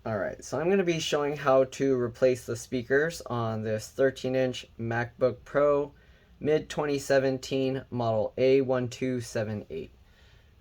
Alright, so I'm going to be showing how to replace the speakers on this 13-inch MacBook Pro mid-2017 model A1278.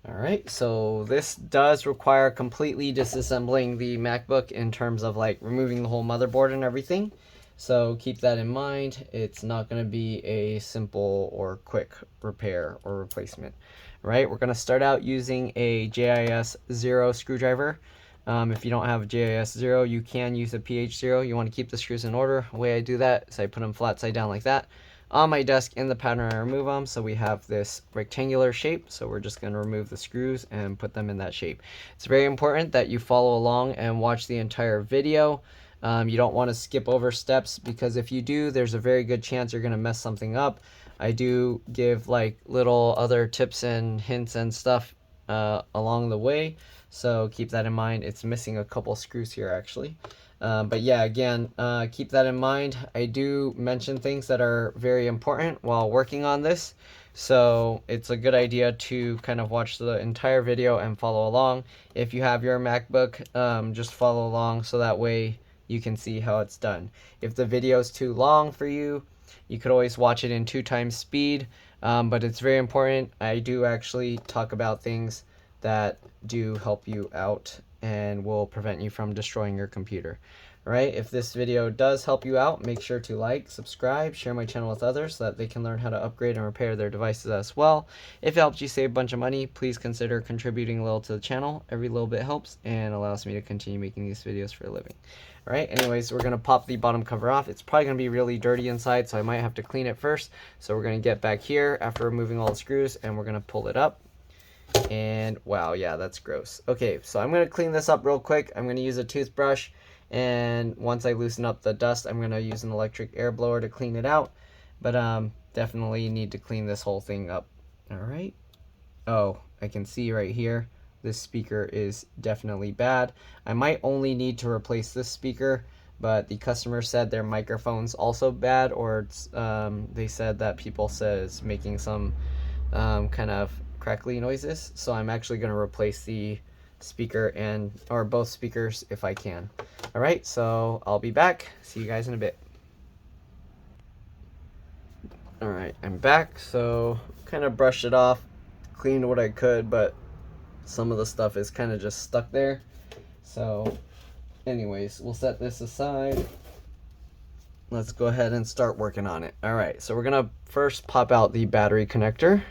Alright, so this does require completely disassembling the MacBook in terms of like removing the whole motherboard and everything. So keep that in mind. It's not going to be a simple or quick repair or replacement. Right, we're going to start out using a JIS 0 screwdriver. If you don't have a JIS 0, you can use a PH 0. You want to keep the screws in order. The way I do that is I put them flat side down like that on my desk in the pattern. I remove them, so we have this rectangular shape. So we're just going to remove the screws and put them in that shape. It's very important that you follow along and watch the entire video. You don't want to skip over steps, because if you do, there's a very good chance you're going to mess something up. I do give like little other tips and hints and stuff along the way, so keep that in mind. It's missing a couple screws here actually, but yeah, again, keep that in mind. I do mention things that are very important while working on this, so it's a good idea to kind of watch the entire video and follow along. If you have your MacBook, just follow along so that way you can see how it's done. If the video is too long for you, you could always watch it in 2 times speed, but it's very important. I do actually talk about things that do help you out and will prevent you from destroying your computer. All right, if this video does help you out, make sure to like, subscribe, share my channel with others so that they can learn how to upgrade and repair their devices as well. If it helps you save a bunch of money, please consider contributing a little to the channel. Every little bit helps and allows me to continue making these videos for a living. All right, anyways, we're going to pop the bottom cover off. It's probably going to be really dirty inside, so I might have to clean it first. So we're going to get back here after removing all the screws, and we're going to pull it up. And wow, yeah, that's gross. Okay, so I'm going to clean this up real quick. I'm going to use a toothbrush, and once I loosen up the dust, I'm going to use an electric air blower to clean it out. But definitely need to clean this whole thing up. All right. Oh, I can see right here, this speaker is definitely bad. I might only need to replace this speaker, but the customer said their microphone's also bad, or it's, they said that people said it's making some kind of crackly noises. So I'm actually going to replace the speaker or both speakers if I can. All right, so I'll be back. See you guys in a bit. All right, I'm back. So kind of brushed it off, cleaned what I could, but some of the stuff is kind of just stuck there. So anyways, we'll set this aside. Let's go ahead and start working on it. All right, so we're gonna first pop out the battery connector.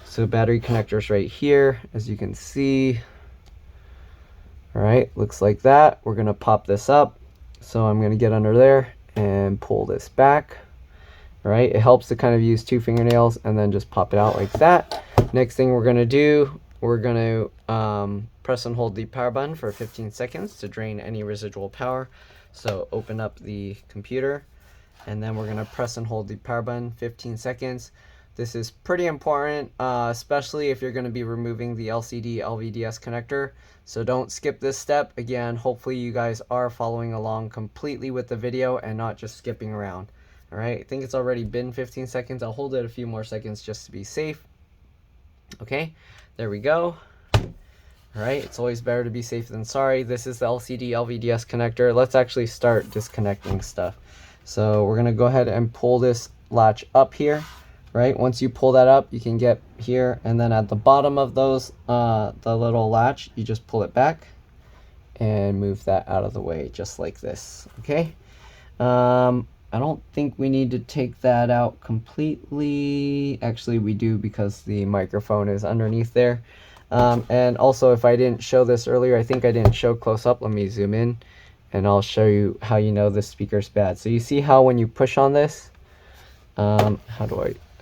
So battery connector's right here, as you can see. All right, looks like that. We're gonna pop this up. So I'm gonna get under there and pull this back. All right, it helps to kind of use 2 fingernails and then just pop it out like that. Next thing we're gonna do, we're going to press and hold the power button for 15 seconds to drain any residual power. So open up the computer, and then we're going to press and hold the power button 15 seconds. This is pretty important, especially if you're going to be removing the LCD LVDS connector. So don't skip this step. Again, hopefully you guys are following along completely with the video and not just skipping around. All right, I think it's already been 15 seconds. I'll hold it a few more seconds just to be safe. Okay, there we go. All right, it's always better to be safe than sorry. This is the LCD LVDS connector. Let's actually start disconnecting stuff. So we're gonna go ahead and pull this latch up here, right? Once you pull that up, you can get here, and then at the bottom of those, the little latch, you just pull it back and move that out of the way, just like this, okay? I don't think we need to take that out completely. Actually, we do, because the microphone is underneath there. And also, if I didn't show this earlier, I think I didn't show close up. Let me zoom in, and I'll show you how you know this speaker's bad. So you see how when you push on this, I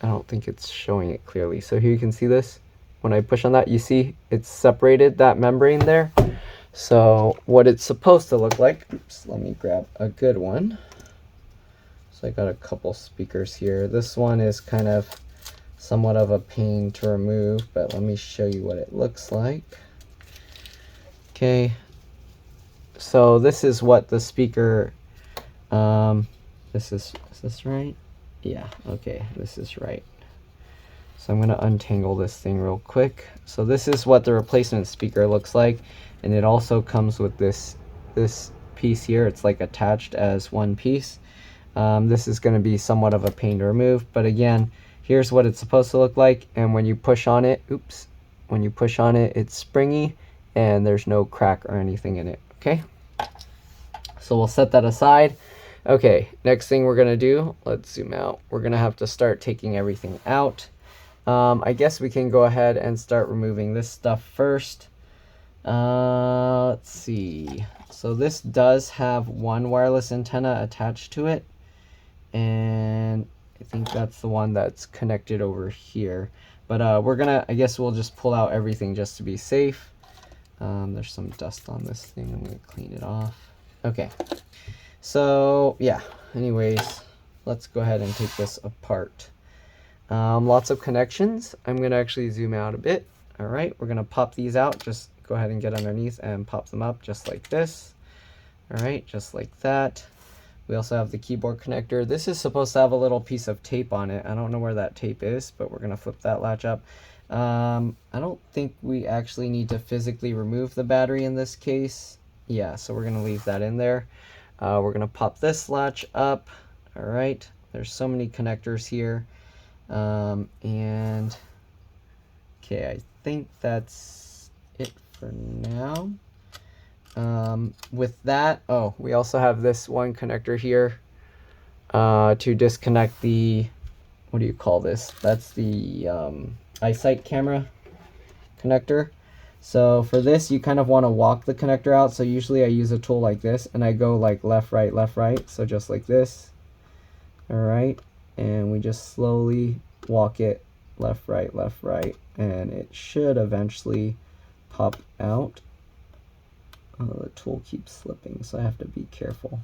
don't think it's showing it clearly. So here you can see this. When I push on that, you see it's separated, that membrane there. So what it's supposed to look like, oops, let me grab a good one. So I got a couple speakers here. This one is kind of somewhat of a pain to remove, but let me show you what it looks like. So this is what the speaker, is this right? Yeah, okay, this is right. So I'm gonna untangle this thing real quick. So this is what the replacement speaker looks like, and it also comes with this this piece here, it's like attached as one piece. This is going to be somewhat of a pain to remove, but again, here's what it's supposed to look like, and when you push on it, oops, when you push on it, it's springy and there's no crack or anything in it. Okay, so we'll set that aside. Okay, next thing we're gonna do, let's zoom out. We're gonna have to start taking everything out. I guess we can go ahead and start removing this stuff first. Let's see. So this does have one wireless antenna attached to it, and I think that's the one that's connected over here. But I guess we'll just pull out everything just to be safe. There's some dust on this thing. I'm gonna clean it off. Okay. So yeah, anyways, let's go ahead and take this apart. Lots of connections. I'm gonna actually zoom out a bit. All right, we're gonna pop these out. Just go ahead and get underneath and pop them up just like this. All right, just like that. We also have the keyboard connector. This is supposed to have a little piece of tape on it. I don't know where that tape is, but we're gonna flip that latch up. I don't think we actually need to physically remove the battery in this case. Yeah, so we're gonna leave that in there. We're gonna pop this latch up. All right, there's so many connectors here. And okay, I think that's it for now. With that, oh, we also have this one connector here to disconnect the, what do you call this? That's the eyesight camera connector. So for this, you kind of want to walk the connector out. So usually I use a tool like this, and I go like left, right, so just like this. All right, and we just slowly walk it left, right, and it should eventually pop out. Oh, the tool keeps slipping, so I have to be careful.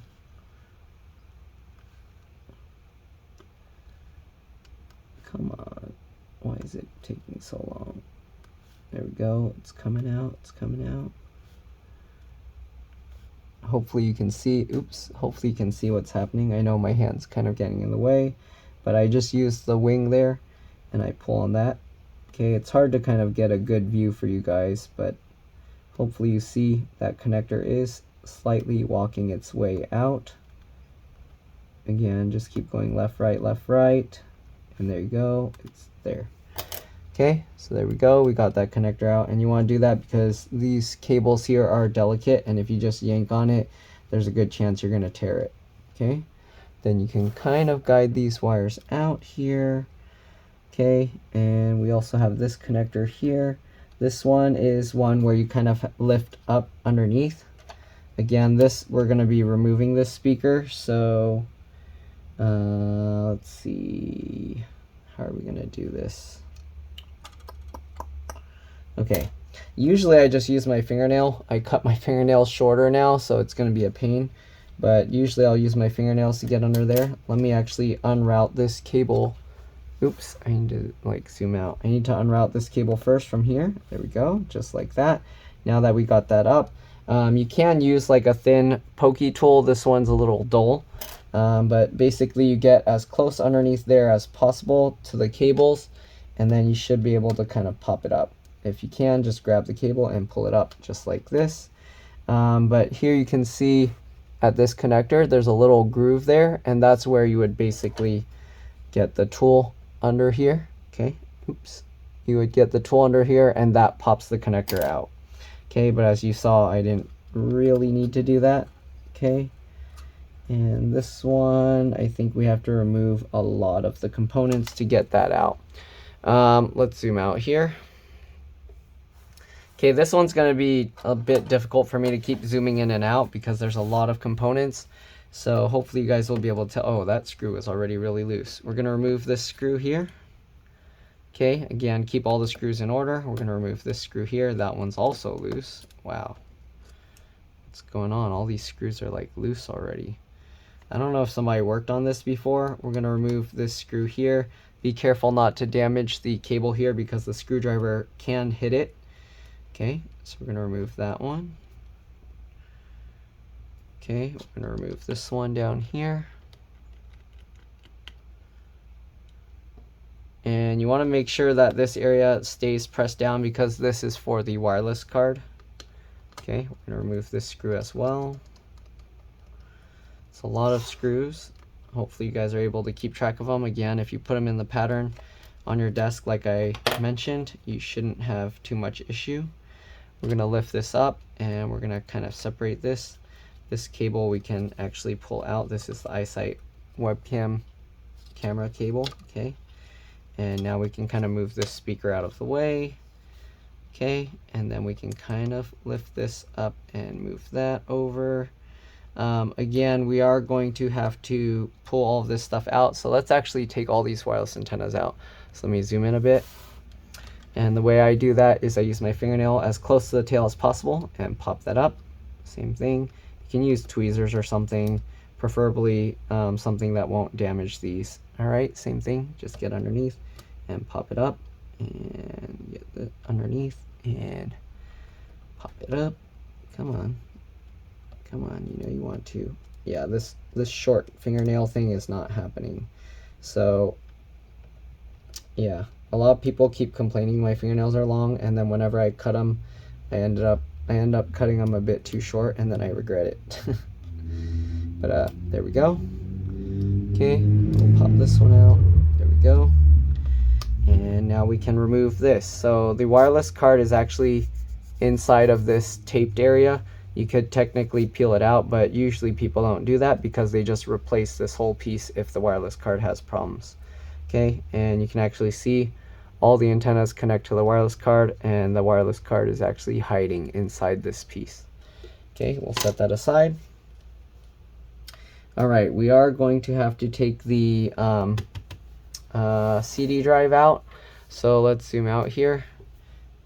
Come on, why is it taking so long? There we go, it's coming out, it's coming out. Hopefully you can see, oops, hopefully you can see what's happening. I know my hand's kind of getting in the way, but I just used the wing there and I pull on that. Okay, it's hard to kind of get a good view for you guys, but hopefully you see that connector is slightly walking its way out. Again, just keep going left, right, and there you go, it's there. Okay, so there we go, we got that connector out, and you want to do that because these cables here are delicate, and if you just yank on it, there's a good chance you're going to tear it. Okay, then you can kind of guide these wires out here. Okay, and we also have this connector here. This one is one where you kind of lift up underneath. Again, this, we're going to be removing this speaker, so let's see, how are we going to do this? Okay, usually I just use my fingernail. I cut my fingernails shorter now, so it's going to be a pain, but usually I'll use my fingernails to get under there. Let me actually unroute this cable. Oops, I need to like zoom out. I need to unroute this cable first from here. There we go, just like that. Now that we got that up, you can use like a thin pokey tool. This one's a little dull, but basically you get as close underneath there as possible to the cables, and then you should be able to kind of pop it up. If you can, just grab the cable and pull it up just like this. But here you can see at this connector, there's a little groove there, and that's where you would basically get the tool under here. Okay, oops. You would get the tool under here, and that pops the connector out. Okay, but as you saw, I didn't really need to do that. Okay, and this one, I think we have to remove a lot of the components to get that out. Let's zoom out here. Okay, this one's going to be a bit difficult for me to keep zooming in and out because there's a lot of components. So hopefully you guys will be able to, oh, that screw is already really loose. We're going to remove this screw here. Okay, again, keep all the screws in order. We're going to remove this screw here. That one's also loose. Wow. What's going on? All these screws are like loose already. I don't know if somebody worked on this before. We're going to remove this screw here. Be careful not to damage the cable here because the screwdriver can hit it. Okay, so we're going to remove that one. Okay, we're going to remove this one down here. And you want to make sure that this area stays pressed down because this is for the wireless card. Okay, we're gonna remove this screw as well. It's a lot of screws. Hopefully you guys are able to keep track of them. Again, if you put them in the pattern on your desk like I mentioned, you shouldn't have too much issue. We're gonna lift this up and we're gonna kind of separate this. This cable we can actually pull out. This is the iSight webcam camera cable, okay? And now we can kind of move this speaker out of the way, okay? And then we can kind of lift this up and move that over. Again, we are going to have to pull all of this stuff out. So let's actually take all these wireless antennas out. So let me zoom in a bit. And the way I do that is I use my fingernail as close to the tail as possible and pop that up. Same thing. You can use tweezers or something, preferably something that won't damage these. All right, same thing. Just get underneath and pop it up and get it underneath and pop it up. Come on. Come on, you know you want to. Yeah, this short fingernail thing is not happening. So yeah, a lot of people keep complaining my fingernails are long, and then whenever I cut them, I end up cutting them a bit too short, and then I regret it. But there we go. Okay, we'll pop this one out. There we go. And now we can remove this. So the wireless card is actually inside of this taped area. You could technically peel it out, but usually people don't do that because they just replace this whole piece if the wireless card has problems. Okay, and you can actually see all the antennas connect to the wireless card, and the wireless card is actually hiding inside this piece. Okay, we'll set that aside. All right, we are going to have to take the CD drive out. So let's zoom out here.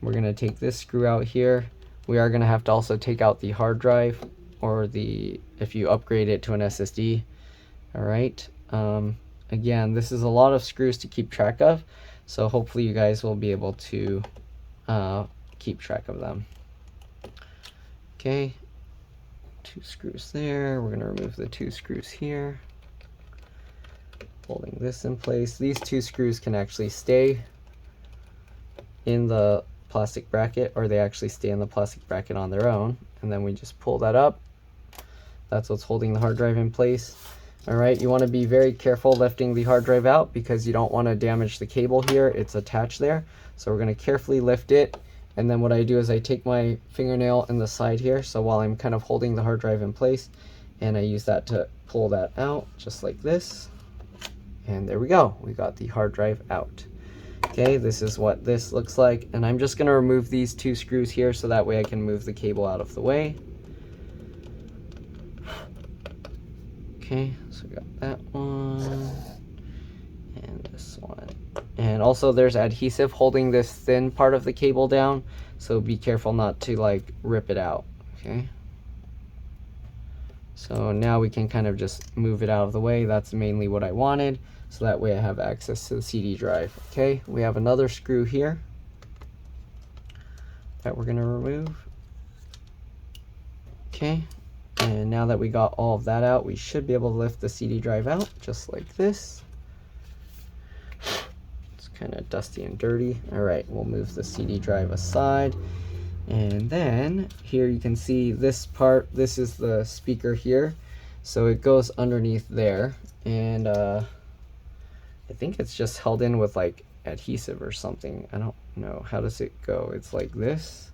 We're going to take this screw out here. We are going to have to also take out the hard drive, or if you upgrade it to an SSD. All right. Again, this is a lot of screws to keep track of, so hopefully you guys will be able to keep track of them. Okay. 2 screws there. We're going to remove the 2 screws here, holding this in place. These 2 screws can actually stay in the plastic bracket, or they actually stay in the plastic bracket on their own, and then we just pull that up. That's what's holding the hard drive in place. All right, you want to be very careful lifting the hard drive out because you don't want to damage the cable here. It's attached there, so we're going to carefully lift it. And then what I do is I take my fingernail in the side here, so while I'm kind of holding the hard drive in place, and I use that to pull that out just like this. And there we go, we got the hard drive out. Okay, this is what this looks like, and I'm just going to remove these 2 screws here so that way I can move the cable out of the way. Okay, so we got that one and this one. And also there's adhesive holding this thin part of the cable down, so be careful not to like rip it out. Okay, so now we can kind of just move it out of the way. That's mainly what I wanted, so that way I have access to the CD drive. Okay, we have another screw here that we're going to remove. Okay, and now that we got all of that out, we should be able to lift the CD drive out just like this. It's kind of dusty and dirty. All right, we'll move the CD drive aside. And then here you can see this part. This is the speaker here. So it goes underneath there. And I think it's just held in with like adhesive or something. I don't know. How does it go? It's like this.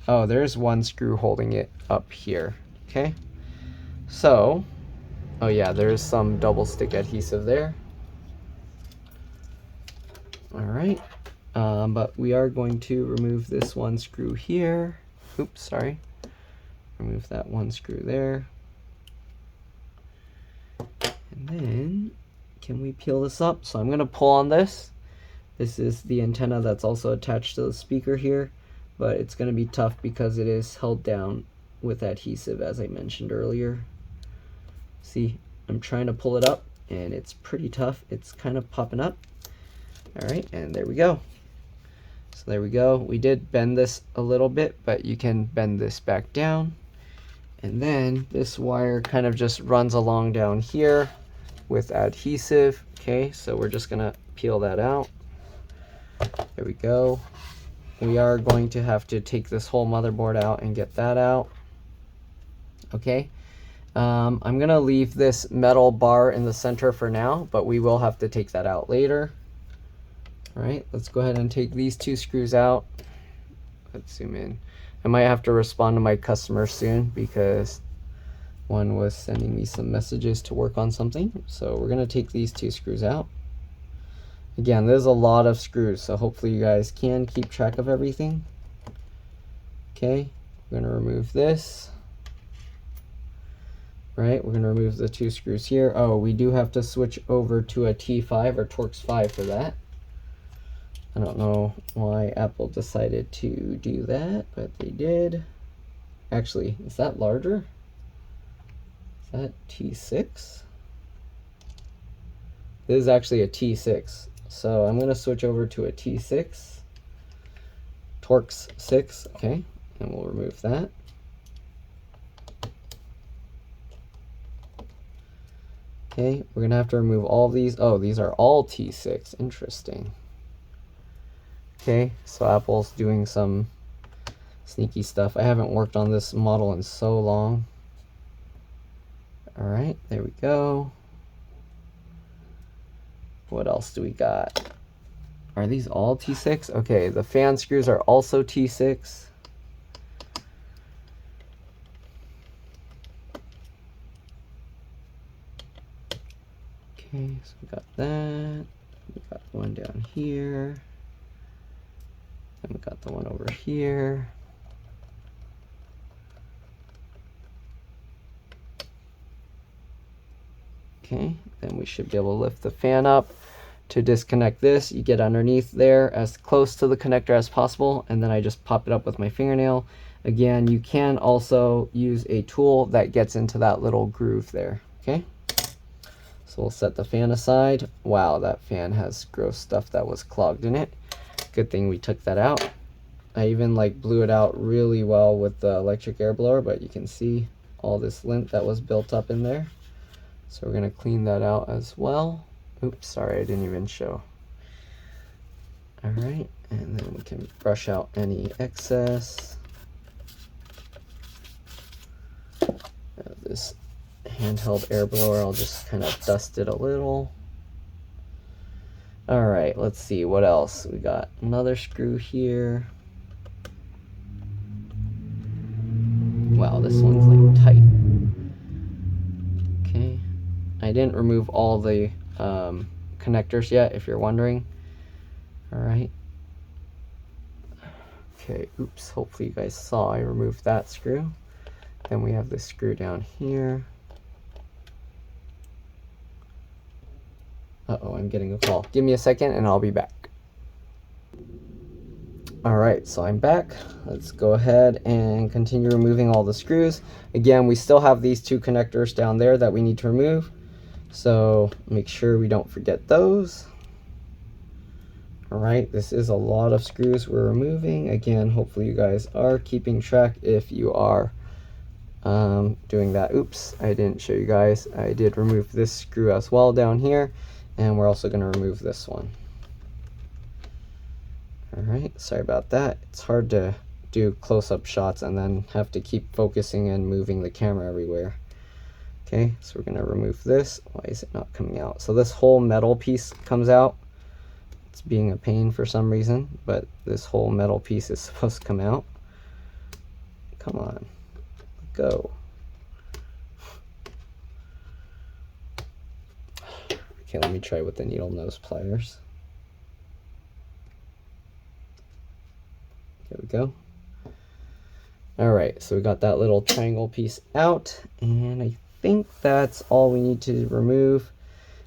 Oh, there's one screw holding it up here. Okay. So, oh yeah, there's some double stick adhesive there. All right. But we are going to remove this one screw here. Oops, sorry. Remove that one screw there. And then, can we peel this up? So I'm going to pull on this. This is the antenna that's also attached to the speaker here, but it's going to be tough because it is held down with adhesive, as I mentioned earlier. See, I'm trying to pull it up, and it's pretty tough. It's kind of popping up. All right, and there we go. So there we go. We did bend this a little bit, but you can bend this back down. And then this wire kind of just runs along down here with adhesive. Okay, so we're just gonna peel that out. There we go. we are going to have to take this whole motherboard out and get that out. Okay. I'm going to leave this metal bar in the center for now, but we will have to take that out later. All right, let's go ahead and take these two screws out. Let's zoom in. I might have to respond to my customer soon because one was sending me some messages to work on something. So we're going to take these two screws out. Again, there's a lot of screws, so hopefully you guys can keep track of everything. Okay, we're going to remove this. Right, we're going to remove the two screws here. Oh, we do have to switch over to a T5 or Torx 5 for that. I don't know why Apple decided to do that, but they did. Actually, is that larger? Is that T6? This is actually a T6. So I'm going to switch over to a T6. Torx 6, okay, and we'll remove that. Okay, we're going to have to remove all of these. Oh, these are all T6. Interesting. Okay, so Apple's doing some sneaky stuff. I haven't worked on this model in so long. All right, there we go. What else do we got? Are these all T6? Okay, the fan screws are also T6. Okay, so we got that. We got one down here. And we got the one over here. Okay, then we should be able to lift the fan up. To disconnect this, you get underneath there as close to the connector as possible, and then I just pop it up with my fingernail. Again, you can also use a tool that gets into that little groove there. Okay, so we'll set the fan aside. Wow, that fan has gross stuff that was clogged in it. Good thing we took that out. I even blew it out really well with the electric air blower, but you can see all this lint that was built up in there. So we're going to clean that out as well. Oops, sorry, I didn't even show. All right, and then we can brush out any excess. This handheld air blower, I'll just kind of dust it a little. All right, let's see what else. We got another screw here. Wow, this one's tight. Okay, I didn't remove all the connectors yet, if you're wondering. All right. Okay, oops, hopefully you guys saw I removed that screw. Then we have this screw down here. Uh-oh, I'm getting a call. Give me a second and I'll be back. All right, so I'm back. Let's go ahead and continue removing all the screws. Again, we still have these two connectors down there that we need to remove. So make sure we don't forget those. All right, this is a lot of screws we're removing. Again, hopefully you guys are keeping track if you are doing that. Oops, I didn't show you guys. I did remove this screw as well down here, and we're also going to remove this one. All right, sorry about that. It's hard to do close-up shots and then have to keep focusing and moving the camera everywhere. Okay, so we're going to remove this. Why is it not coming out? So this whole metal piece comes out. It's being a pain for some reason, but this whole metal piece is supposed to come out. Come on, go. Okay, let me try with the needle nose pliers. There we go. All right, so we got that little triangle piece out, and I think that's all we need to remove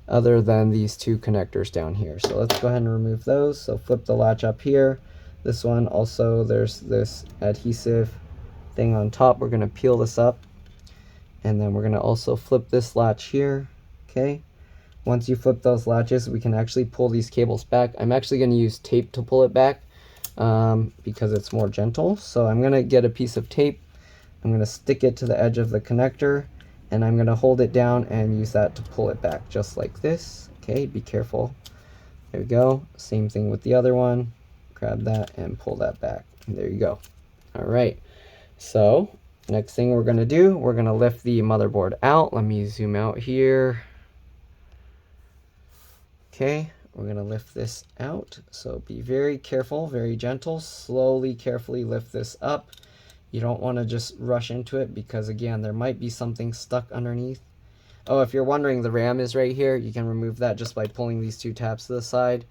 other than these two connectors down here. So let's go ahead and remove those. So flip the latch up here. This one also, there's this adhesive thing on top. We're going to peel this up, and then we're going to also flip this latch here. Okay, once you flip those latches, we can actually pull these cables back. I'm actually going to use tape to pull it back because it's more gentle. So I'm going to get a piece of tape. I'm going to stick it to the edge of the connector, and I'm going to hold it down and use that to pull it back just like this. Okay, be careful. There we go. Same thing with the other one. grab that and pull that back. And there you go. All right, so next thing we're gonna do, we're gonna lift the motherboard out. Let me zoom out here. Okay, we're gonna lift this out. So be very careful, very gentle, slowly, carefully lift this up. You don't wanna just rush into it because again, there might be something stuck underneath. Oh, if you're wondering, the RAM is right here. You can remove that just by pulling these two tabs to the side.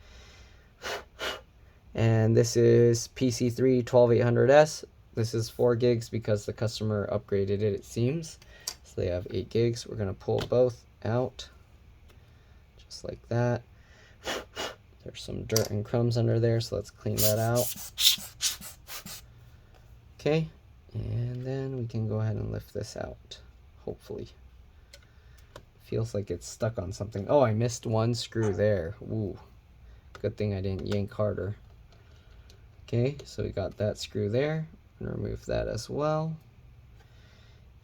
And this is PC3 12800S. This is 4 gigs because the customer upgraded it seems. So they have 8 gigs. We're gonna pull both out, just like that. There's some dirt and crumbs under there, so let's clean that out. Okay, and then we can go ahead and lift this out, hopefully. Feels like it's stuck on something. Oh, I missed one screw there. Ooh, good thing I didn't yank harder. Okay, so we got that screw there. I'm gonna remove that as well.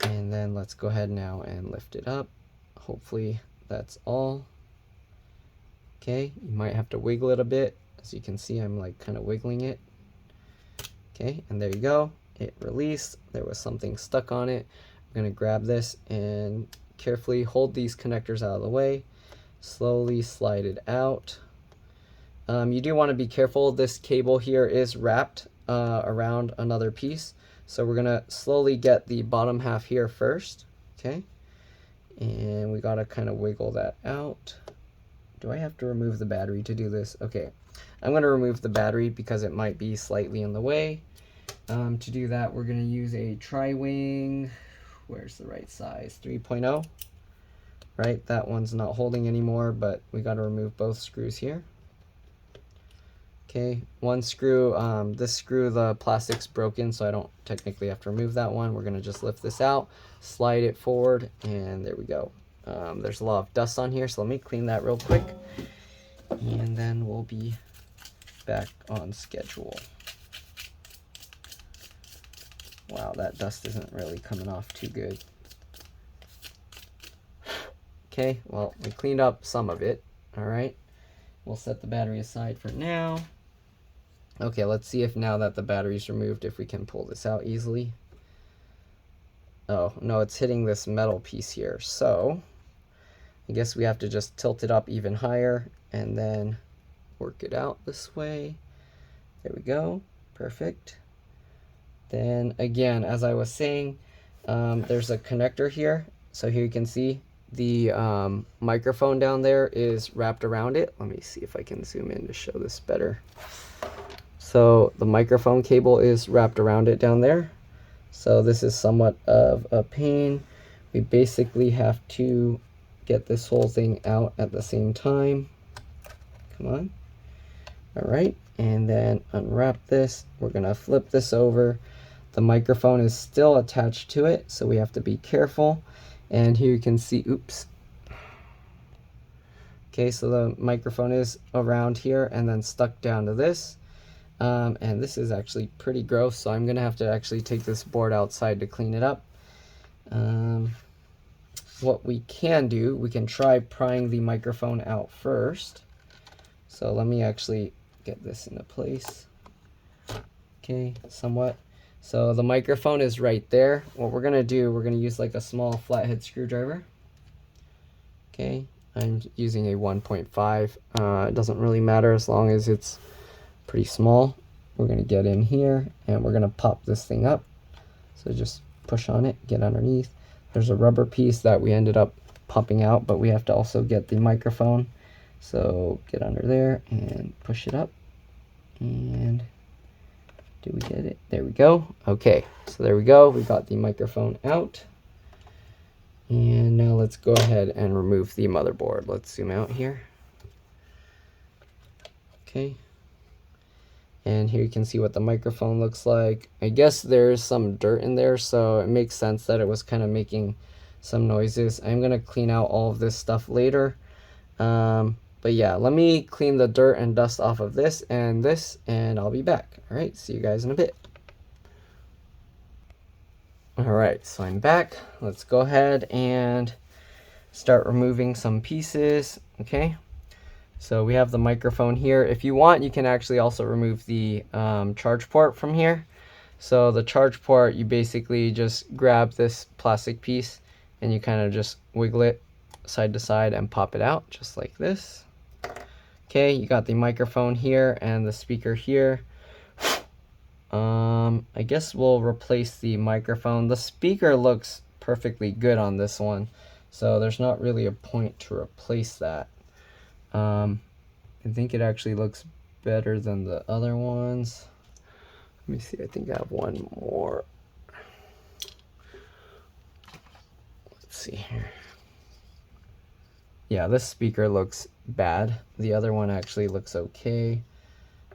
And then let's go ahead now and lift it up. Hopefully that's all. Okay, you might have to wiggle it a bit. As you can see, I'm like kind of wiggling it. Okay, and there you go. It released. There was something stuck on it. I'm gonna grab this and carefully hold these connectors out of the way, slowly slide it out. You do want to be careful. This cable here is wrapped around another piece, so we're gonna slowly get the bottom half here first. Okay, and we gotta kind of wiggle that out. Do I have to remove the battery to do this? Okay, I'm gonna remove the battery because it might be slightly in the way. To do that, we're gonna use a tri-wing. Where's the right size? 3.0. Right, that one's not holding anymore, but we got to remove both screws here. Okay, one screw, this screw, the plastic's broken, so I don't technically have to remove that one. We're going to just lift this out, slide it forward, and there we go. There's a lot of dust on here, so let me clean that real quick, and then we'll be back on schedule. Wow, that dust isn't really coming off too good. Okay, well, we cleaned up some of it. All right, we'll set the battery aside for now. Okay, let's see if now that the battery's removed, if we can pull this out easily. Oh, no, it's hitting this metal piece here. So I guess we have to just tilt it up even higher and then work it out this way. There we go, perfect. Then again, as I was saying, there's a connector here. So here you can see the microphone down there is wrapped around it. Let me see if I can zoom in to show this better. So the microphone cable is wrapped around it down there. So this is somewhat of a pain. We basically have to get this whole thing out at the same time. Come on. All right, and then unwrap this. We're gonna flip this over. The microphone is still attached to it, so we have to be careful. And here you can see, oops. Okay, so the microphone is around here and then stuck down to this. And this is actually pretty gross, so I'm gonna have to actually take this board outside to clean it up. What we can do, we can try prying the microphone out first. So let me actually get this into place. Okay, somewhat. So the microphone is right there. What we're gonna do, we're gonna use like a small flathead screwdriver. Okay, I'm using a 1.5. It doesn't really matter as long as it's pretty small. We're gonna get in here and we're gonna pop this thing up. So just push on it, get underneath. There's a rubber piece that we ended up popping out, but we have to also get the microphone. So get under there and push it up. And do we get it? There we go. Okay, so there we go. We got the microphone out. And now let's go ahead and remove the motherboard. Let's zoom out here. Okay. And here you can see what the microphone looks like. I guess there's some dirt in there, so it makes sense that it was kind of making some noises. I'm gonna clean out all of this stuff later. But yeah, let me clean the dirt and dust off of this, and I'll be back. All right, see you guys in a bit. All right, so I'm back. Let's go ahead and start removing some pieces, okay? So we have the microphone here. If you want, you can actually also remove the charge port from here. So the charge port, you basically just grab this plastic piece and you kind of just wiggle it side to side and pop it out just like this. Okay, you got the microphone here and the speaker here. I guess we'll replace the microphone. The speaker looks perfectly good on this one, so there's not really a point to replace that. I think it actually looks better than the other ones. Let me see, I think I have one more. Let's see here. Yeah, this speaker looks bad. The other one actually looks okay.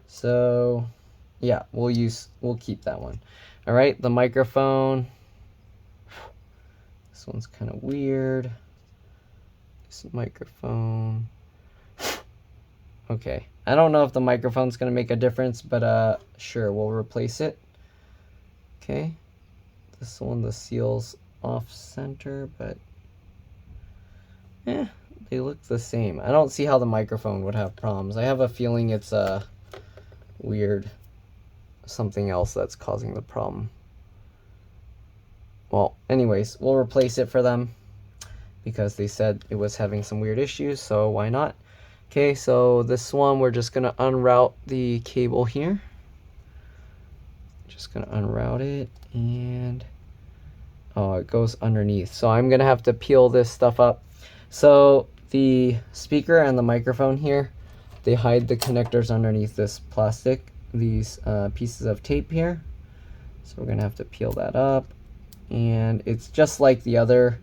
So yeah, we'll keep that one. All right, the microphone. This one's kind of weird. This microphone. Okay, I don't know if the microphone's gonna make a difference, but sure, we'll replace it. Okay, this one, the seal's off center, but they look the same. I don't see how the microphone would have problems. I have a feeling it's weird, something else that's causing the problem. Well, anyways, we'll replace it for them because they said it was having some weird issues, so why not? Okay, so this one, we're just gonna unroute the cable here. Just gonna unroute it, and oh, it goes underneath. So I'm gonna have to peel this stuff up. So the speaker and the microphone here, they hide the connectors underneath this plastic, these pieces of tape here. So we're gonna have to peel that up. And it's just like the other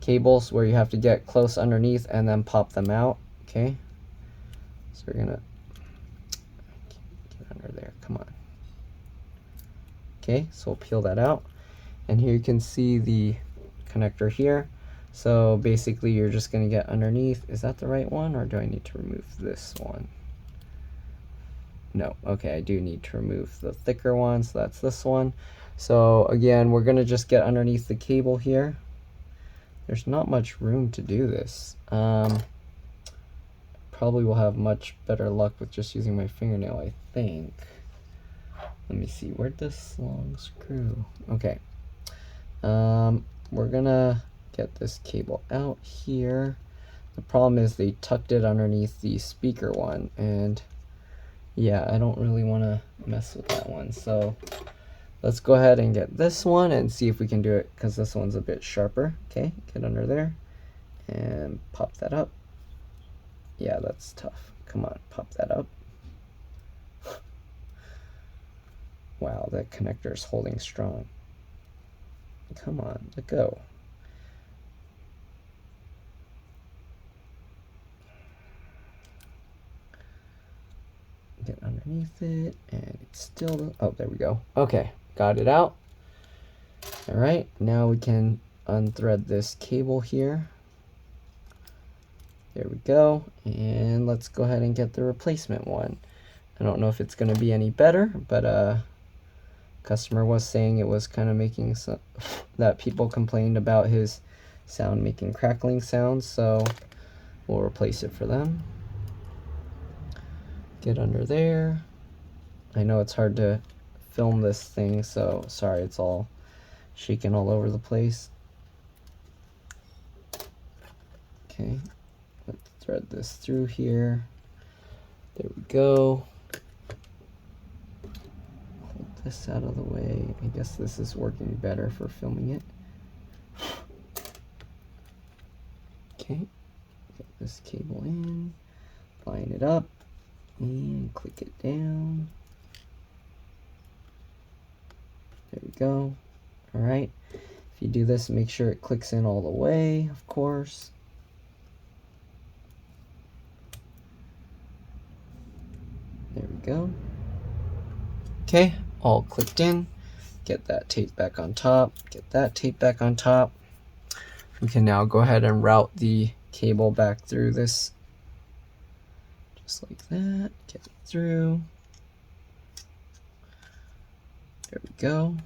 cables where you have to get close underneath and then pop them out. Okay, so we're gonna get under there, come on. Okay, so we'll peel that out, and here you can see the connector here. So basically you're just gonna get underneath. Is that the right one, or do I need to remove this one? No, okay, I do need to remove the thicker one, so that's this one. So again, we're gonna just get underneath the cable here. There's not much room to do this. Probably will have much better luck with just using my fingernail, I think. Let me see, where'd this long screw? Okay. We're gonna get this cable out here. The problem is they tucked it underneath the speaker one, and yeah, I don't really want to mess with that one. So let's go ahead and get this one and see if we can do it, because this one's a bit sharper. Okay, get under there and pop that up. Yeah, that's tough. Come on, pop that up. Wow, that connector is holding strong. Come on, let go. Get underneath it, and it's still, oh, there we go. Okay, got it out. All right, now we can unthread this cable here. There we go, and let's go ahead and get the replacement one. I don't know if it's gonna be any better, but customer was saying it was kind of making some, that people complained about his sound making crackling sounds, so we'll replace it for them. Get under there. I know it's hard to film this thing, so sorry, it's all shaking all over the place. Okay, let's thread this through here. There we go. Hold this out of the way. I guess this is working better for filming it. Okay, get this cable in, line it up, and click it down. There we go. All right, if you do this, make sure it clicks in all the way, of course. There we go. Okay, all clicked in. Get that tape back on top, get that tape back on top. We can now go ahead and route the cable back through this, just like that. Get it through. There we go.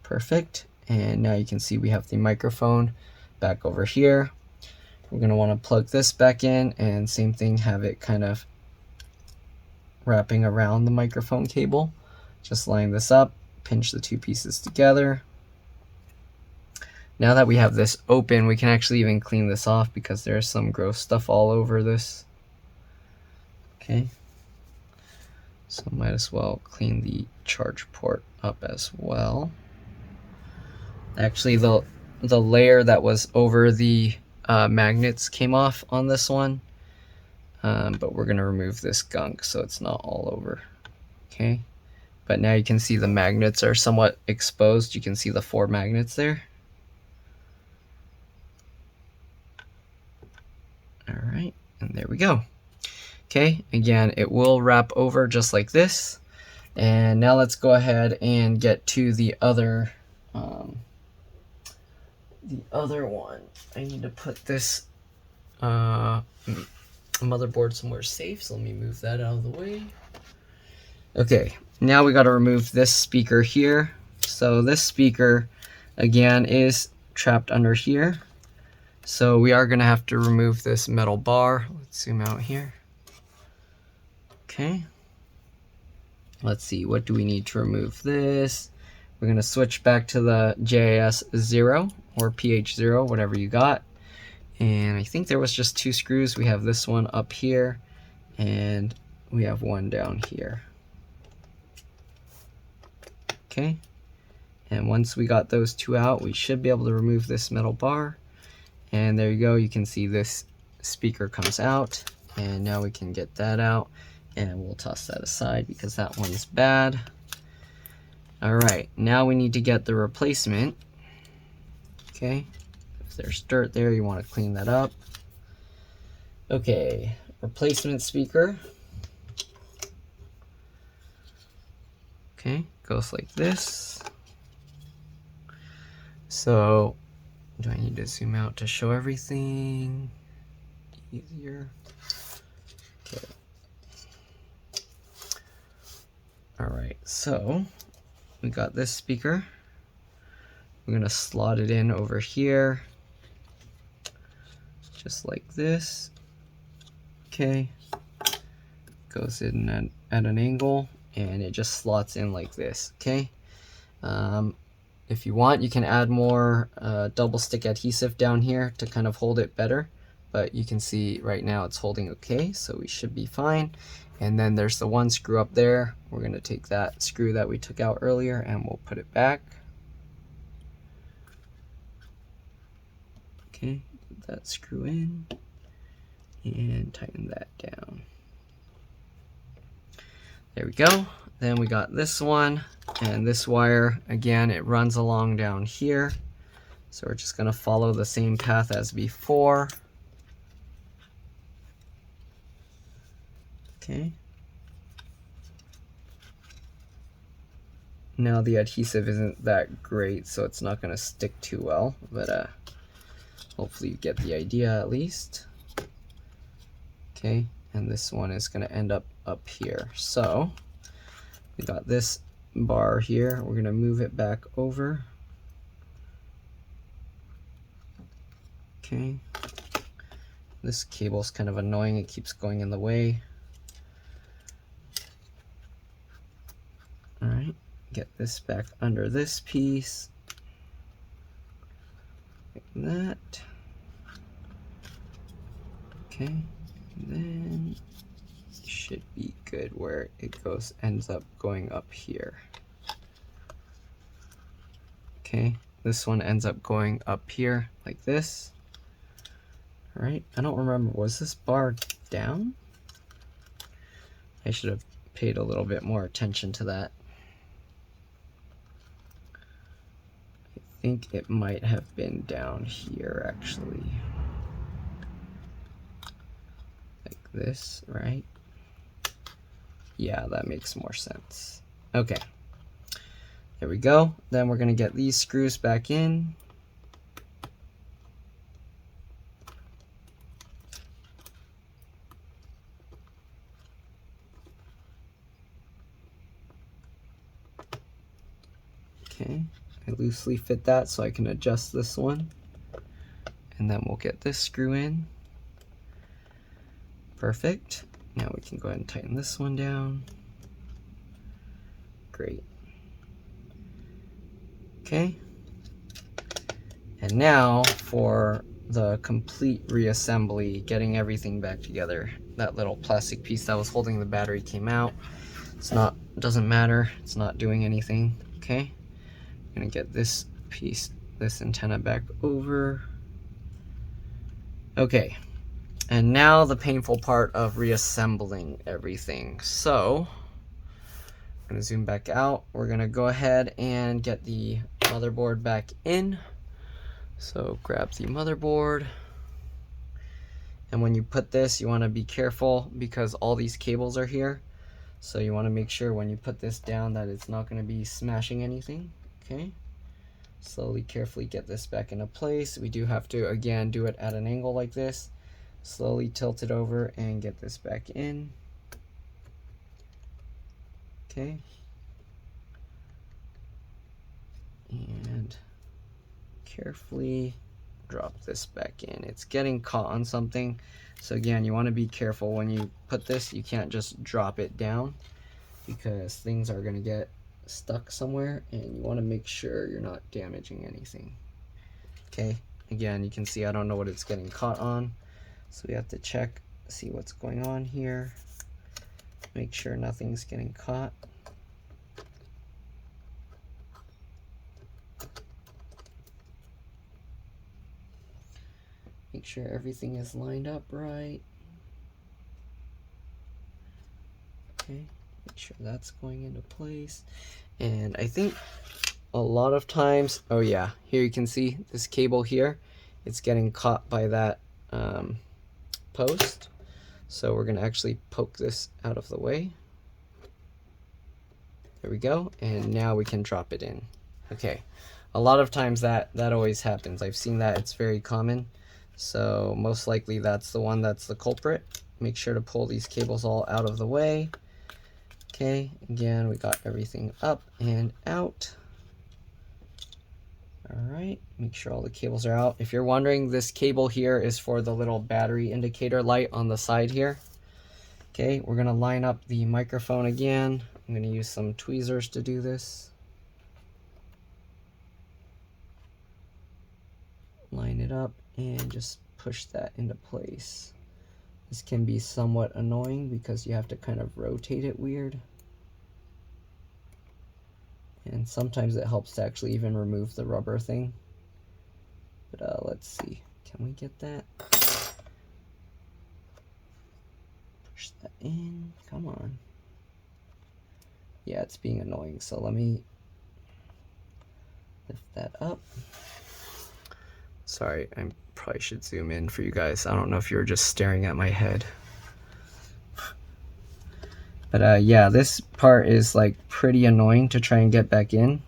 Perfect. And now you can see we have the microphone back over here. we're going to want to plug this back in, and same thing, have it kind of wrapping around the microphone cable. Just line this up, pinch the two pieces together. Now that we have this open, we can actually even clean this off because there's some gross stuff all over this. Okay, so might as well clean the charge port up as well. Actually, the layer that was over the magnets came off on this one, but we're going to remove this gunk so it's not all over. Okay, but now you can see the magnets are somewhat exposed. You can see the 4 magnets there. All right, and there we go. Okay, again, it will wrap over just like this. And now let's go ahead and get to the other one. I need to put this motherboard somewhere safe, so let me move that out of the way. Okay, now we got to remove this speaker here. So this speaker, again, is trapped under here. So we are going to have to remove this metal bar. Let's zoom out here. Okay. Let's see, what do we need to remove this? We're going to switch back to the JIS 0 or PH 0, whatever you got. And I think there was just 2 screws. We have this one up here, and we have one down here. Okay. And once we got those 2 out, we should be able to remove this metal bar. And there you go, you can see this speaker comes out, and now we can get that out, and we'll toss that aside because that one's bad. Alright, now we need to get the replacement. Okay, if there's dirt there, you want to clean that up. Okay, replacement speaker. Okay, goes like this. So, do I need to zoom out to show everything? Easier. Okay. Alright, so we got this speaker. We're going to slot it in over here, just like this. Okay. Goes in at an angle, and it just slots in like this. Okay. If you want, you can add more double stick adhesive down here to kind of hold it better, but you can see right now it's holding okay, so we should be fine. And then there's the one screw up there. We're going to take that screw that we took out earlier and we'll put it back. Okay, put that screw in and tighten that down. There we go. Then we got this one, and this wire, again, it runs along down here. So we're just going to follow the same path as before. Okay. Now the adhesive isn't that great, so it's not going to stick too well, but hopefully you get the idea at least. Okay, and this one is going to end up here. So we got this bar here. We're going to move it back over. Okay. This cable's kind of annoying. It keeps going in the way. All right. Get this back under this piece. Like that. Okay. And then should be good where it ends up going up here. Okay, this one ends up going up here like this. All right, I don't remember, was this bar down? I should have paid a little bit more attention to that. I think it might have been down here actually. Like this, right? Yeah, that makes more sense. Okay, there we go. Then we're going to get these screws back in. Okay, I loosely fit that so I can adjust this one. and then we'll get this screw in. Perfect. Now we can go ahead and tighten this one down. Great. Okay. And now for the complete reassembly, getting everything back together. That little plastic piece that was holding the battery came out. It's not, doesn't matter, it's not doing anything. Okay. I'm gonna get this piece, this antenna back over. Okay. And now the painful part of reassembling everything. So I'm gonna zoom back out. We're gonna go ahead and get the motherboard back in. So grab the motherboard. And when you put this, you wanna be careful because all these cables are here. So you wanna make sure when you put this down that it's not gonna be smashing anything, okay? Slowly, carefully get this back into place. We do have to, again, do it at an angle like this. Slowly tilt it over and get this back in. Okay. And carefully drop this back in. It's getting caught on something. So again, you want to be careful when you put this. You can't just drop it down because things are going to get stuck somewhere, and you want to make sure you're not damaging anything. Okay. Again, you can see I don't know what it's getting caught on. So we have to check, see what's going on here. Make sure nothing's getting caught. Make sure everything is lined up right. Okay, make sure that's going into place. And I think a lot of times, oh yeah, here you can see this cable here, it's getting caught by that post. So we're gonna actually poke this out of the way. There we go, and now we can drop it in. Okay, a lot of times that always happens. I've seen that, it's very common. So most likely that's the one that's the culprit. Make sure to pull these cables all out of the way. Okay, again, we got everything up and out. All right, make sure all the cables are out. If you're wondering, this cable here is for the little battery indicator light on the side here. Okay, we're gonna line up the microphone again. I'm gonna use some tweezers to do this. Line it up and just push that into place. This can be somewhat annoying because you have to kind of rotate it weird. And sometimes it helps to actually even remove the rubber thing. But let's see, can we get that? Push that in, come on. Yeah, it's being annoying, so let me lift that up. Sorry, I probably should zoom in for you guys. I don't know if you were just staring at my head. But yeah, this part is like pretty annoying to try and get back in.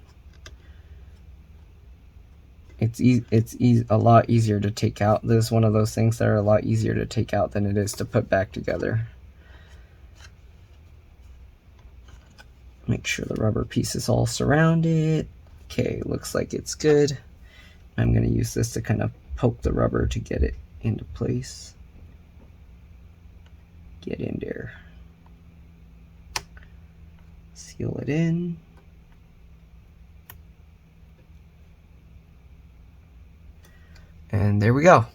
It's a lot easier to take out. This is one of those things that are a lot easier to take out than it is to put back together. Make sure the rubber piece is all surrounded. Okay, looks like it's good. I'm going to use this to kind of poke the rubber to get it into place. Get in there. Seal it in. And there we go.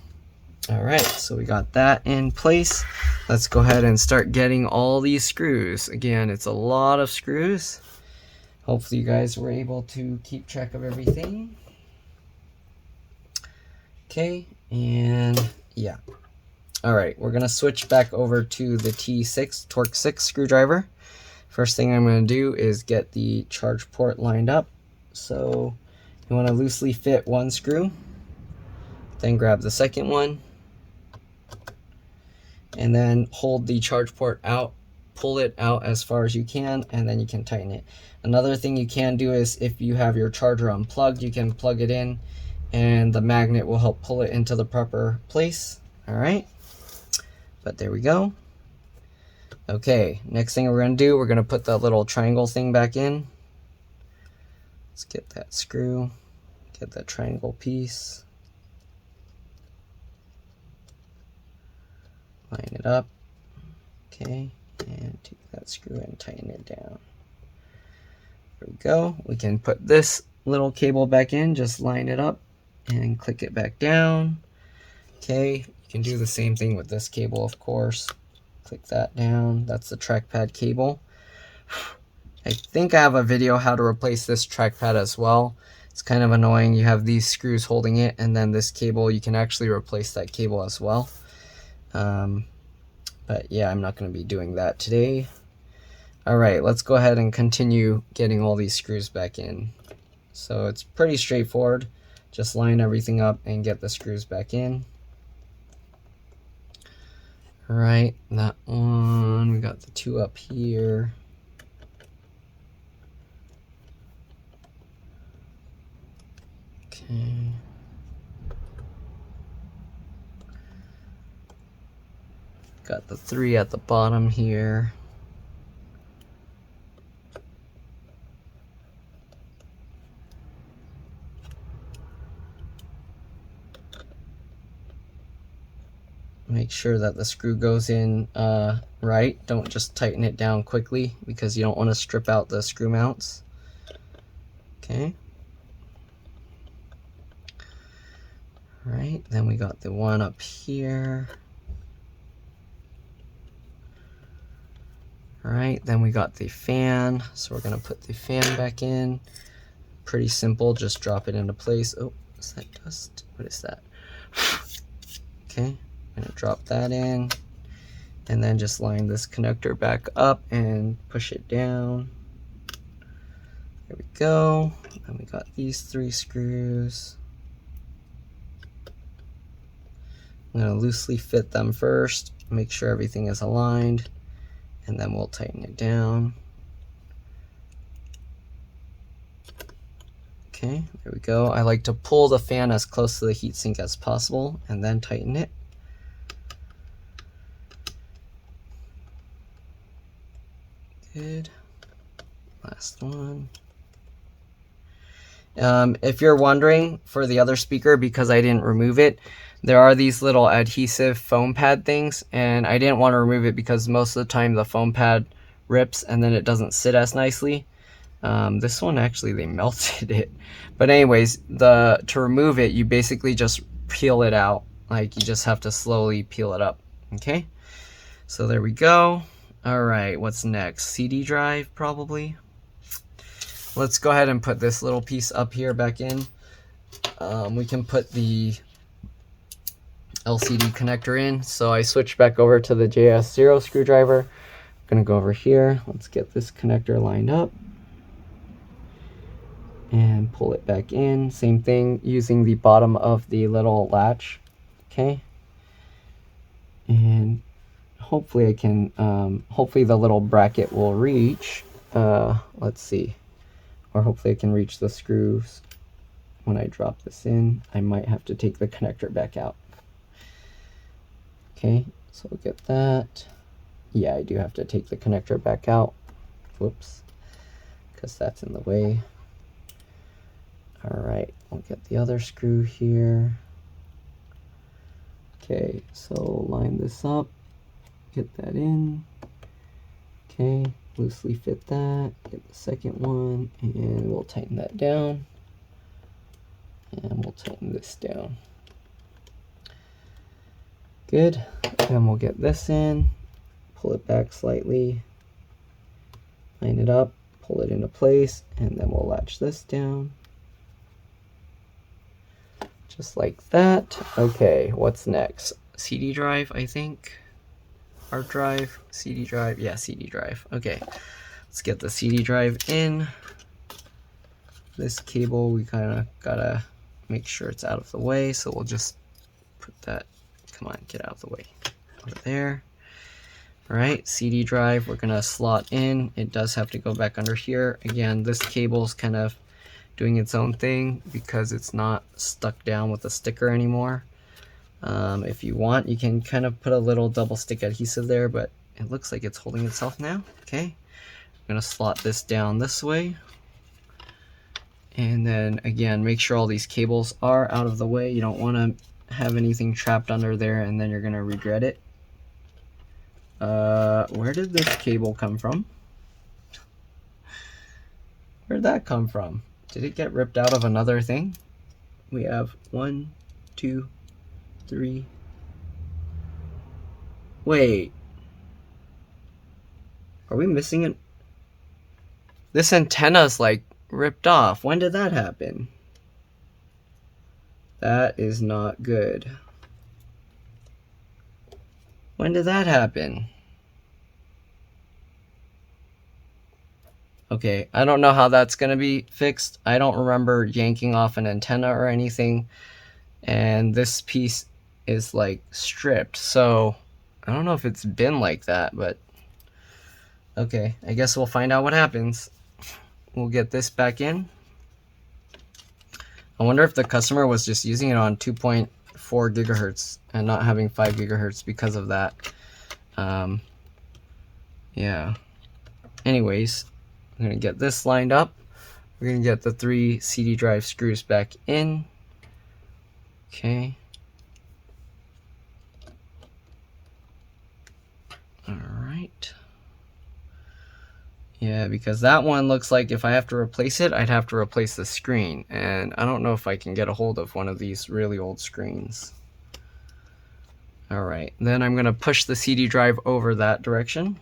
All right, so we got that in place. Let's go ahead and start getting all these screws. Again, it's a lot of screws. Hopefully you guys were able to keep track of everything. Okay, and yeah. All right, we're gonna switch back over to the T6 Torque 6 screwdriver. First thing I'm gonna do is get the charge port lined up. So you wanna loosely fit one screw, then grab the second one, and then hold the charge port out, pull it out as far as you can, and then you can tighten it. Another thing you can do is if you have your charger unplugged, you can plug it in and the magnet will help pull it into the proper place. All right, but there we go. Okay, next thing we're gonna do, we're gonna put the little triangle thing back in. Let's get that screw, get that triangle piece. line it up, okay, and take that screw and tighten it down. There we go. We can put this little cable back in, just line it up and click it back down. Okay, you can do the same thing with this cable, of course. Click that down. That's the trackpad cable. I think I have a video how to replace this trackpad as well. It's kind of annoying. You have these screws holding it, and then this cable, you can actually replace that cable as well. But yeah, I'm not going to be doing that today. All right, let's go ahead and continue getting all these screws back in. So it's pretty straightforward. Just line everything up and get the screws back in. All right, that one, we got the two up here. Okay. Got the three at the bottom here. Make sure that the screw goes in right. Don't just tighten it down quickly because you don't want to strip out the screw mounts. Okay. All right, then we got the one up here. All right, then we got the fan. So we're gonna put the fan back in. Pretty simple, just drop it into place. Oh, is that dust? What is that? Okay. I'm going to drop that in and then just line this connector back up and push it down. There we go. And we got these three screws. I'm going to loosely fit them first, make sure everything is aligned, and then we'll tighten it down. Okay, there we go. I like to pull the fan as close to the heatsink as possible and then tighten it. Good. Last one. If you're wondering for the other speaker, because I didn't remove it, there are these little adhesive foam pad things, and I didn't want to remove it because most of the time the foam pad rips and then it doesn't sit as nicely. This one actually they melted it, but anyways, to remove it, you basically just peel it out. Like, you just have to slowly peel it up. Okay, so there we go. All right, what's next? CD drive, probably. Let's go ahead and put this little piece up here back in. We can put the LCD connector in. So I switched back over to the JS0 screwdriver. I'm gonna go over here. Let's get this connector lined up and pull it back in. Same thing, using the bottom of the little latch. Okay, and hopefully I can, hopefully the little bracket will reach, let's see, or hopefully I can reach the screws when I drop this in. I might have to take the connector back out. Okay, so we'll get that. Yeah, I do have to take the connector back out. Whoops, because that's in the way. All right, we'll get the other screw here. Okay, so line this up, get that in. Okay, loosely fit that, get the second one, and we'll tighten that down. And we'll tighten this down. Good, then we'll get this in, pull it back slightly, line it up, pull it into place, and then we'll latch this down. Just like that. Okay, what's next? CD drive, I think. Hard drive, CD drive, yeah, CD drive. Okay, let's get the CD drive in. This cable, we kind of gotta make sure it's out of the way, so we'll just put that, come on, get out of the way, over there. All right, CD drive, we're gonna slot in. It does have to go back under here. Again, this cable's kind of doing its own thing because it's not stuck down with a sticker anymore. If you want, you can kind of put a little double stick adhesive there, but it looks like it's holding itself now. Okay, I'm gonna slot this down this way. And then again, make sure all these cables are out of the way. You don't want to have anything trapped under there and then you're gonna regret it. Where did this cable come from? Where'd that come from? Did it get ripped out of another thing? We have 1, 2, 3. Wait. Are we missing it? This antenna's like ripped off. When did that happen? That is not good. When did that happen? Okay, I don't know how that's gonna be fixed. I don't remember yanking off an antenna or anything. And this piece is like stripped, so I don't know if it's been like that, but okay, I guess we'll find out what happens. We'll get this back in. I wonder if the customer was just using it on 2.4 gigahertz and not having 5 gigahertz because of that. Yeah. Anyways, I'm gonna get this lined up. We're gonna get the 3 CD drive screws back in. Okay. All right. Yeah, because that one looks like if I have to replace it, I'd have to replace the screen. And I don't know if I can get a hold of one of these really old screens. All right, then I'm gonna push the CD drive over that direction.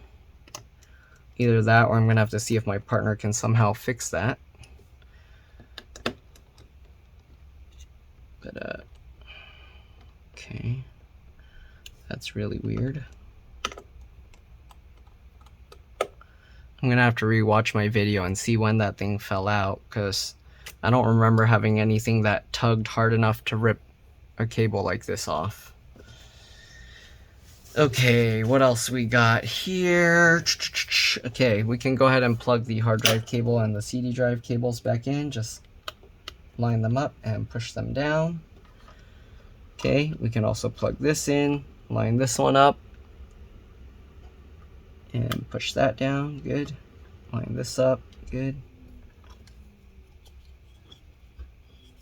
Either that or I'm gonna have to see if my partner can somehow fix that. But, okay, that's really weird. I'm gonna have to rewatch my video and see when that thing fell out, because I don't remember having anything that tugged hard enough to rip a cable like this off. Okay, what else we got here? Okay, we can go ahead and plug the hard drive cable and the CD drive cables back in. Just line them up and push them down. Okay, we can also plug this in, line this one up, and push that down. Good. Line this up. Good.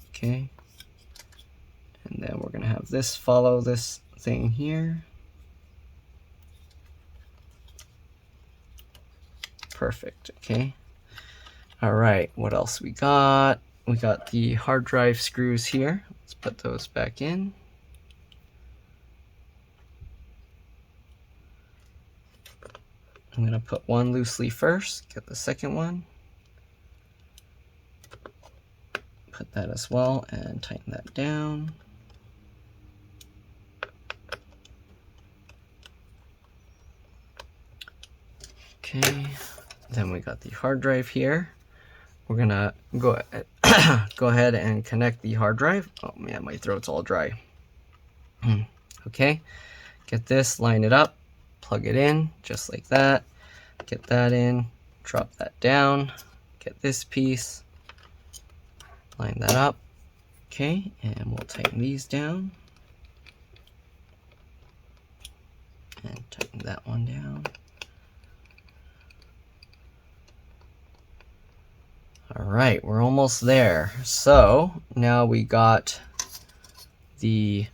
Okay. And then we're going to have this follow this thing here. Perfect. Okay. All right. What else we got? We got the hard drive screws here. Let's put those back in. I'm going to put one loosely first, get the second one, put that as well, and tighten that down. Okay, then we got the hard drive here. We're going to go ahead and connect the hard drive. Oh man, my throat's all dry. Okay, get this, line it up. Plug it in just like that, get that in, drop that down, get this piece, line that up. Okay, and we'll tighten these down and tighten that one down. All right, we're almost there. So now we got the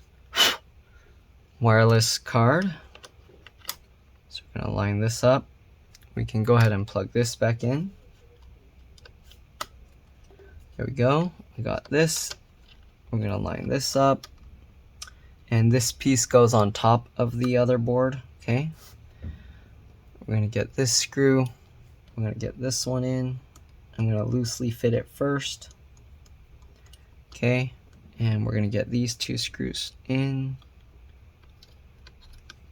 wireless card. We're going to line this up. We can go ahead and plug this back in. There we go. We got this. We're going to line this up. And this piece goes on top of the other board. Okay. We're going to get this screw. I'm going to get this one in. I'm going to loosely fit it first. Okay. And we're going to get these 2 screws in.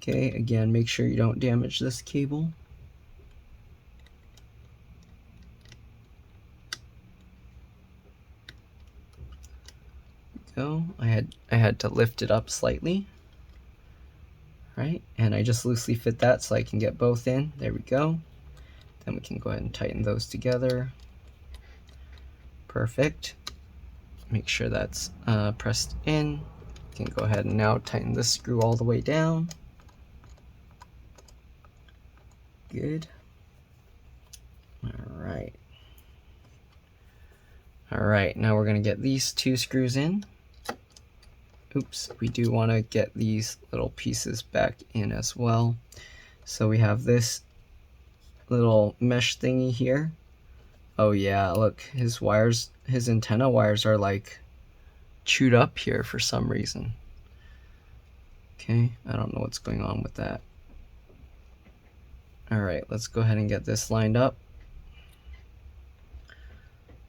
Okay, again, make sure you don't damage this cable. There we go. I had to lift it up slightly. Right, and I just loosely fit that so I can get both in. There we go. Then we can go ahead and tighten those together. Perfect. Make sure that's pressed in. You can go ahead and now tighten this screw all the way down. Good. All right. All right, now we're going to get these 2 screws in. Oops, we do want to get these little pieces back in as well. So we have this little mesh thingy here. Oh yeah, look, his wires, his antenna wires are like chewed up here for some reason. Okay, I don't know what's going on with that. All right, let's go ahead and get this lined up.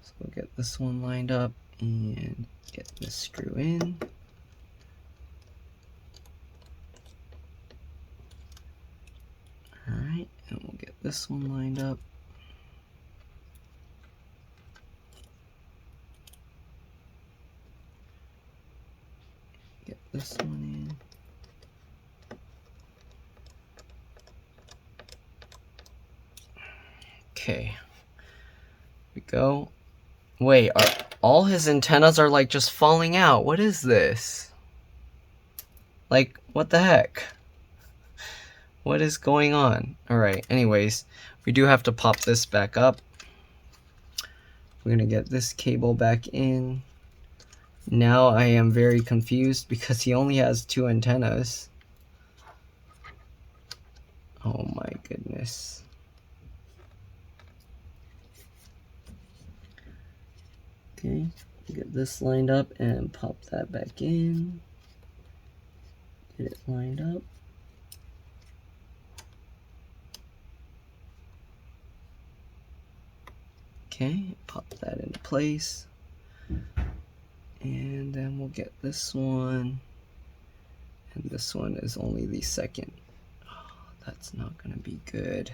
So we'll get this one lined up and get this screw in. All right, and we'll get this one lined up. Get this one in. Okay, here we go. Wait, all his antennas are like just falling out. What is this? Like, what the heck? What is going on? All right, anyways, we do have to pop this back up. We're gonna get this cable back in. Now I am very confused because he only has 2 antennas. Oh my goodness. Okay, get this lined up and pop that back in. Get it lined up. Okay, pop that into place. And then we'll get this one. And this one is only the second. Oh, that's not gonna be good.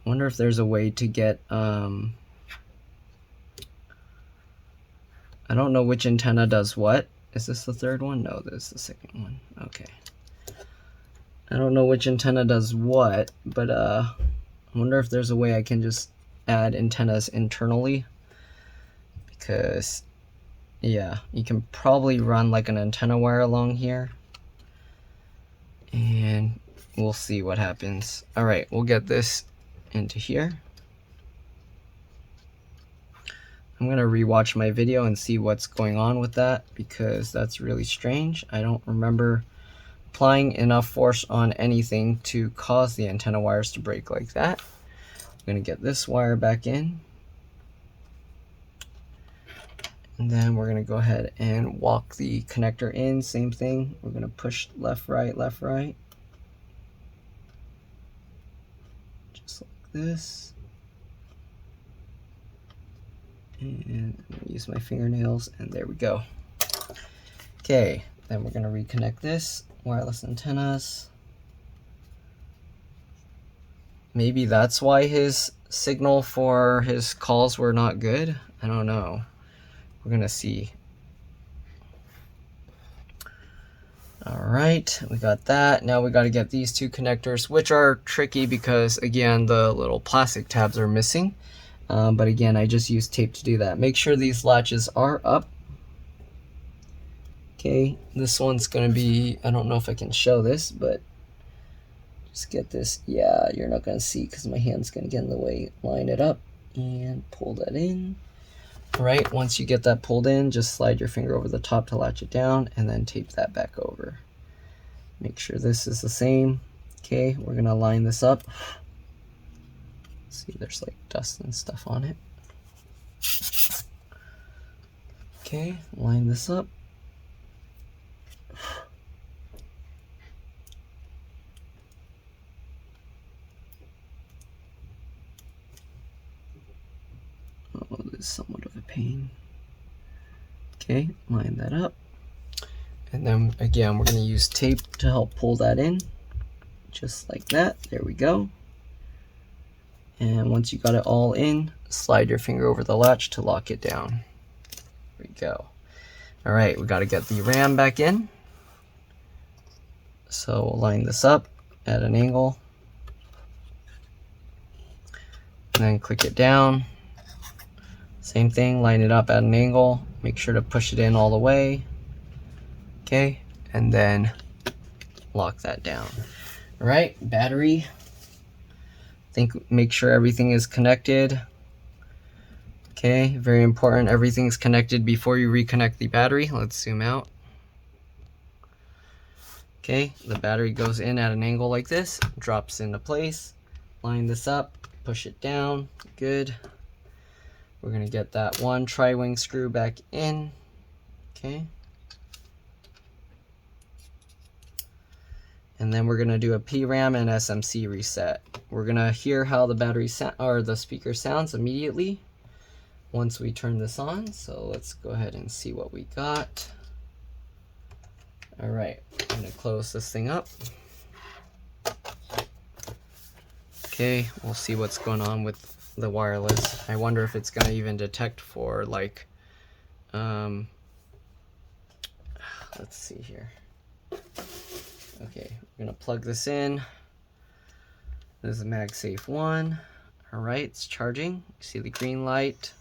I wonder if there's a way to get, I don't know which antenna does what. Is this the third one? No, this is the second one. Okay. I don't know which antenna does what, but I wonder if there's a way I can just add antennas internally. Because, yeah, you can probably run like an antenna wire along here. And we'll see what happens. All right, we'll get this into here. I'm going to rewatch my video and see what's going on with that because that's really strange. I don't remember applying enough force on anything to cause the antenna wires to break like that. I'm going to get this wire back in. And then we're going to go ahead and walk the connector in. Same thing. We're going to push left, right, left, right. Just like this. And I'm going to use my fingernails, and there we go. Okay, then we're going to reconnect this. Wireless antennas. Maybe that's why his signal for his calls were not good. I don't know. We're going to see. All right, we got that. Now we got to get these 2 connectors, which are tricky because, again, the little plastic tabs are missing. But again, I just used tape to do that. Make sure these latches are up. Okay, this one's going to be, I don't know if I can show this, but just get this. Yeah, you're not going to see because my hand's going to get in the way. Line it up and pull that in. All right, once you get that pulled in, just slide your finger over the top to latch it down and then tape that back over. Make sure this is the same. Okay, we're going to line this up. See, there's like dust and stuff on it. Okay, line this up. Oh, this is somewhat of a pain. Okay, line that up. And then again, we're going to use tape to help pull that in. Just like that. There we go. And once you got it all in, slide your finger over the latch to lock it down. There we go. All right, we got to get the RAM back in. So we'll line this up at an angle. And then click it down. Same thing, line it up at an angle. Make sure to push it in all the way. Okay, and then lock that down. All right, battery. Make sure everything is connected. Okay, very important. Everything's connected before you reconnect the battery. Let's zoom out. Okay, the battery goes in at an angle like this, drops into place. Line this up, push it down, good. We're gonna get that one tri-wing screw back in, okay. And then we're gonna do a PRAM and SMC reset. We're gonna hear how the battery or the speaker sounds immediately once we turn this on. So let's go ahead and see what we got. All right, I'm gonna close this thing up. Okay, we'll see what's going on with the wireless. I wonder if it's gonna even detect for like, let's see here. Okay, we're gonna plug this in. This is MagSafe 1. All right, it's charging. You see the green light.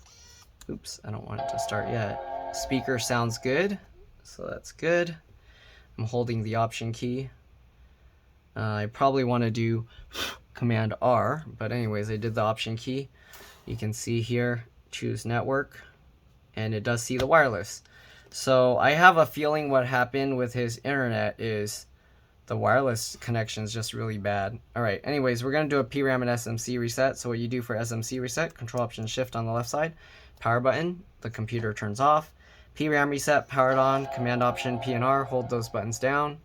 Oops, I don't want it to start yet. Speaker sounds good, so that's good. I'm holding the Option key. I probably want to do Command R, but anyways, I did the Option key. You can see here, choose network, and it does see the wireless. So I have a feeling what happened with his internet is the wireless connection is just really bad. All right, anyways, we're gonna do a PRAM and SMC reset. So what you do for SMC reset, Control Option Shift on the left side, power button, the computer turns off. PRAM reset, powered on, Command Option P and R, hold those buttons down.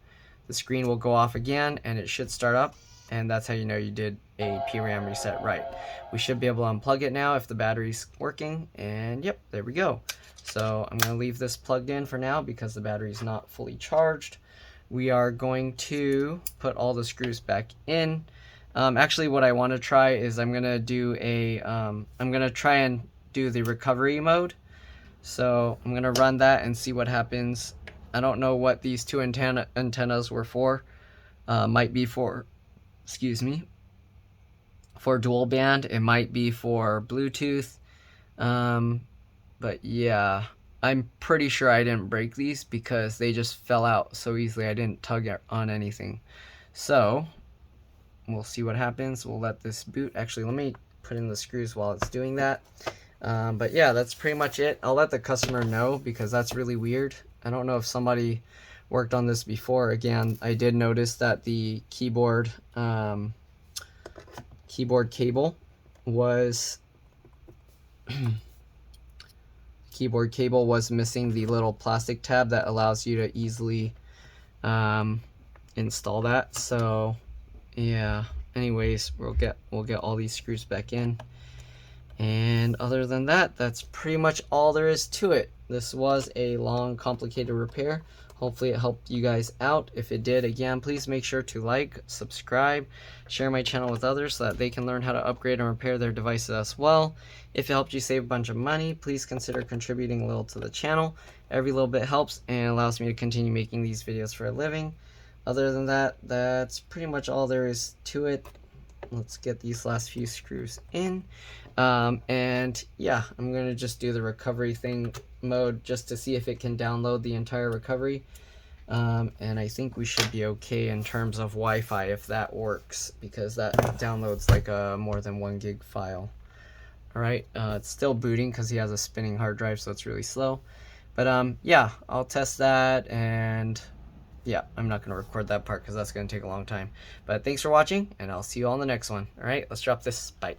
The screen will go off again and it should start up, and that's how you know you did a PRAM reset right. We should be able to unplug it now if the battery's working, and yep, there we go. So I'm gonna leave this plugged in for now because the battery's not fully charged. We are going to put all the screws back in. Actually, what I want to try is I'm gonna do a I'm gonna try and do the recovery mode. So I'm gonna run that and see what happens. I don't know what these two antennas were for. Might be for, excuse me, for dual band. It might be for Bluetooth. But yeah, I'm pretty sure I didn't break these because they just fell out so easily. I didn't tug on anything. So we'll see what happens. We'll let this boot. Actually, let me put in the screws while it's doing that. But yeah, that's pretty much it. I'll let the customer know because that's really weird. I don't know if somebody worked on this before. Again, I did notice that the keyboard cable was missing the little plastic tab that allows you to easily install that. So yeah, anyways, we'll get all these screws back in, and other than that, that's pretty much all there is to it. This was a long, complicated repair. Hopefully it helped you guys out. If it did, again, please make sure to like, subscribe, share my channel with others so that they can learn how to upgrade and repair their devices as well. If it helped you save a bunch of money, please consider contributing a little to the channel. Every little bit helps and allows me to continue making these videos for a living. Other than that, that's pretty much all there is to it. Let's get these last few screws in. And yeah, I'm going to just do the recovery mode just to see if it can download the entire recovery. And I think we should be okay in terms of Wi-Fi if that works, because that downloads like a more than 1 gig file. Alright, it's still booting because he has a spinning hard drive, so it's really slow. But yeah, I'll test that, and yeah, I'm not going to record that part because that's going to take a long time. But thanks for watching, and I'll see you all in the next one. Alright, let's drop this. Bye.